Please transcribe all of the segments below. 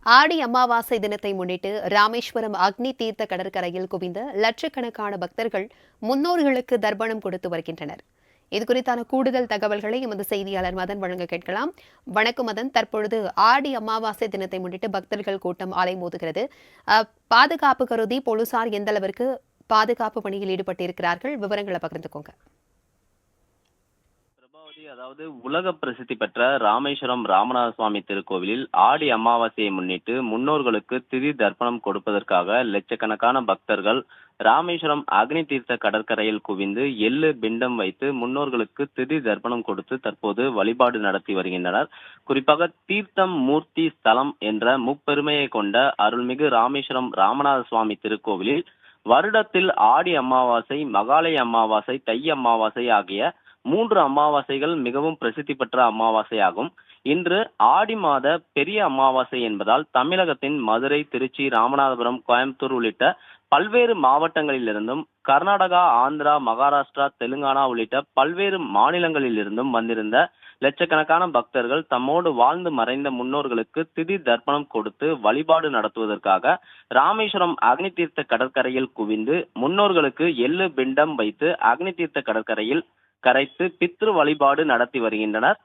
ஆடி அமாவாசை தினத்தை முன்னிட்டு ராமேஸ்வரம் அக்னி தீர்த்த கடற்கரையில் குவிந்த லட்சக்கணக்கான பக்தர்கள் முன்னோர்களுக்கு தர்ப்பணம் கொடுத்து வருகின்றனர். இதுகுறித்தான கூடுதல் தகவல்களை எமது செய்தியாளர் மதன் வழங்க கேட்கலாம். வணக்கம் மதன். தற்பொழுது ஆடி அமாவாசை தினத்தை முன்னிட்டு பக்தர்கள் கூட்டம் அலைமோதுகிறது. பாதுகாப்பு கருதி போலீசார் எந்த அளவிற்கு பாதுகாப்பு பணியில் ஈடுபட்டிருக்கிறார்கள்? விவரங்களை பகிர்ந்துக்கோங்க. அதாவது உலக பிரசித்தி பெற்ற ராமேஸ்வரம் ராமநாத சுவாமி திருக்கோவிலில் ஆடி அமாவாசையை முன்னிட்டு முன்னோர்களுக்கு திதி தர்ப்பணம் கொடுப்பதற்காக லட்சக்கணக்கான பக்தர்கள் ராமேஸ்வரம் அக்னி தீர்த்த கடற்கரையில் குவிந்து எள்ளு பிண்டம் வைத்து முன்னோர்களுக்கு திதி தர்ப்பணம் கொடுத்து தற்போது வழிபாடு நடத்தி வருகின்றனர். குறிப்பாக தீர்த்தம் மூர்த்தி ஸ்தலம் என்ற முப்பெருமையை கொண்ட அருள்மிகு ராமேஸ்வரம் ராமநாத சுவாமி திருக்கோவிலில் வருடத்தில் ஆடி அமாவாசை, மகாலய அமாவாசை, தை அமாவாசை ஆகிய 3 அமாவாசைகள் மிகவும் பிரசித்தி பெற்ற அமாவாசையாகும். இன்று ஆடி மாத பெரிய அமாவாசை என்பதால் தமிழகத்தின் மதுரை, திருச்சி, ராமநாதபுரம், கோயம்புத்தூர் உள்ளிட்ட பல்வேறு மாவட்டங்களிலிருந்தும் கர்நாடகா, ஆந்திரா, மகாராஷ்டிரா, தெலுங்கானா உள்ளிட்ட பல்வேறு மாநிலங்களிலிருந்தும் வந்திருந்த லட்சக்கணக்கான பக்தர்கள் தம்மோடு வாழ்ந்து மறைந்த முன்னோர்களுக்கு திதி தர்ப்பணம் கொடுத்து வழிபாடு நடத்துவதற்காக ராமேஸ்வரம் அக்னி தீர்த்த கடற்கரையில் குவிந்து முன்னோர்களுக்கு எள்ளு பிண்டம் வைத்து அக்னி தீர்த்த கடற்கரையில் கரைத்து பித்ரு வழிபாடு நடத்தி வருகின்றனர்.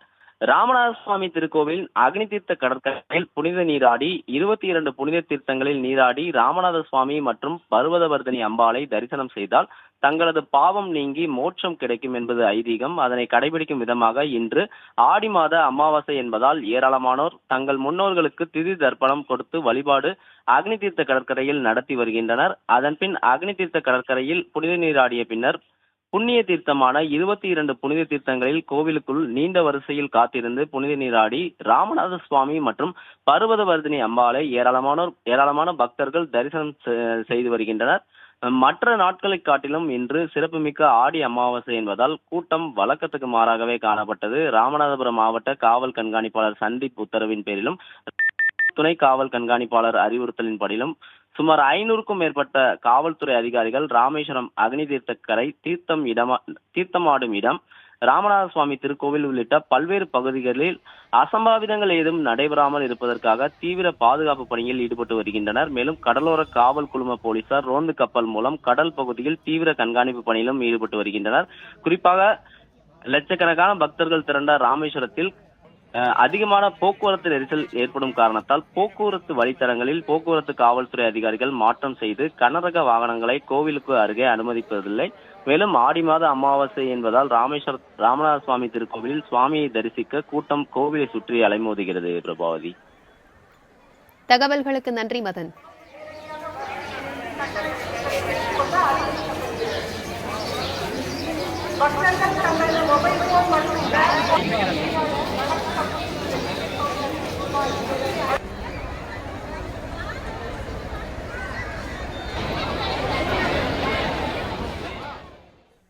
ராமநாத சுவாமி திருக்கோவில் அக்னி தீர்த்த கடற்கரையில் புனித நீராடி 22 புனித தீர்த்தங்களில் நீராடி ராமநாத சுவாமி மற்றும் பர்வதவர்தினி அம்பாளை தரிசனம் செய்தால் தங்களது பாவம் நீங்கி மோட்சம் கிடைக்கும் என்பது ஐதீகம். அதனை கடைபிடிக்கும் விதமாக இன்று ஆடி மாத அமாவாசை என்பதால் ஏராளமானோர் தங்கள் முன்னோர்களுக்கு திதி தர்ப்பணம் கொடுத்து வழிபாடு அக்னி தீர்த்த கடற்கரையில் நடத்தி வருகின்றனர். அதன்பின் அக்னி தீர்த்த கடற்கரையில் புனித நீராடிய பின்னர் புண்ணிய தீர்த்தமான 22 புனித தீர்த்தங்களில் கோவிலுக்குள் நீண்ட வரிசையில் காத்திருந்து புனித நீராடி ராமநாத சுவாமி மற்றும் பர்வதவர்தினி அம்பாளை ஏராளமான பக்தர்கள் தரிசனம் செய்து வருகின்றனர். மற்ற நாட்களை காட்டிலும் இன்று சிறப்புமிக்க ஆடி அமாவாசை என்பதால் கூட்டம் வழக்கத்துக்கு மாறாகவே காணப்பட்டது. ராமநாதபுரம் மாவட்ட காவல் கண்காணிப்பாளர் சந்தீப் உத்தரவின் பேரிலும் துணை காவல் கண்காணிப்பாளர் அறிவுறுத்தலின்படியும் சுமார் 500க்கும் மேற்பட்ட காவல்துறை அதிகாரிகள் ராமேஸ்வரம் அக்னி தீர்த்த கரை, தீர்த்தமாடும் இடம், ராமநாத சுவாமி திருக்கோவில் உள்ளிட்ட பல்வேறு பகுதிகளில் அசம்பாவிதங்கள் ஏதும் நடைபெறாமல் இருப்பதற்காக தீவிர பாதுகாப்பு பணியில் ஈடுபட்டு வருகின்றனர். மேலும் கடலோர காவல் குழும போலீசார் ரோந்து கப்பல் மூலம் கடல் பகுதியில் தீவிர கண்காணிப்பு பணியிலும் ஈடுபட்டு வருகின்றனர். குறிப்பாக லட்சக்கணக்கான பக்தர்கள் திரண்ட ராமேஸ்வரத்தில் அதிகமான போக்குவரத்து நெரிசல் ஏற்படும் காரணத்தால் போக்குவரத்து வழித்தடங்களில் போக்குவரத்து காவல்துறை அதிகாரிகள் மாற்றம் செய்து கனரக வாகனங்களை கோவிலுக்கு அருகே அனுமதிப்பதில்லை. மேலும் ஆடி மாத அமாவாசை என்பதால் ராமநாத சுவாமி திருக்கோவிலில் சுவாமியை தரிசிக்க கூட்டம் கோவிலை சுற்றி அலைமோதுகிறது. பிரபாவதி, தகவல்களுக்கு நன்றி மதன்.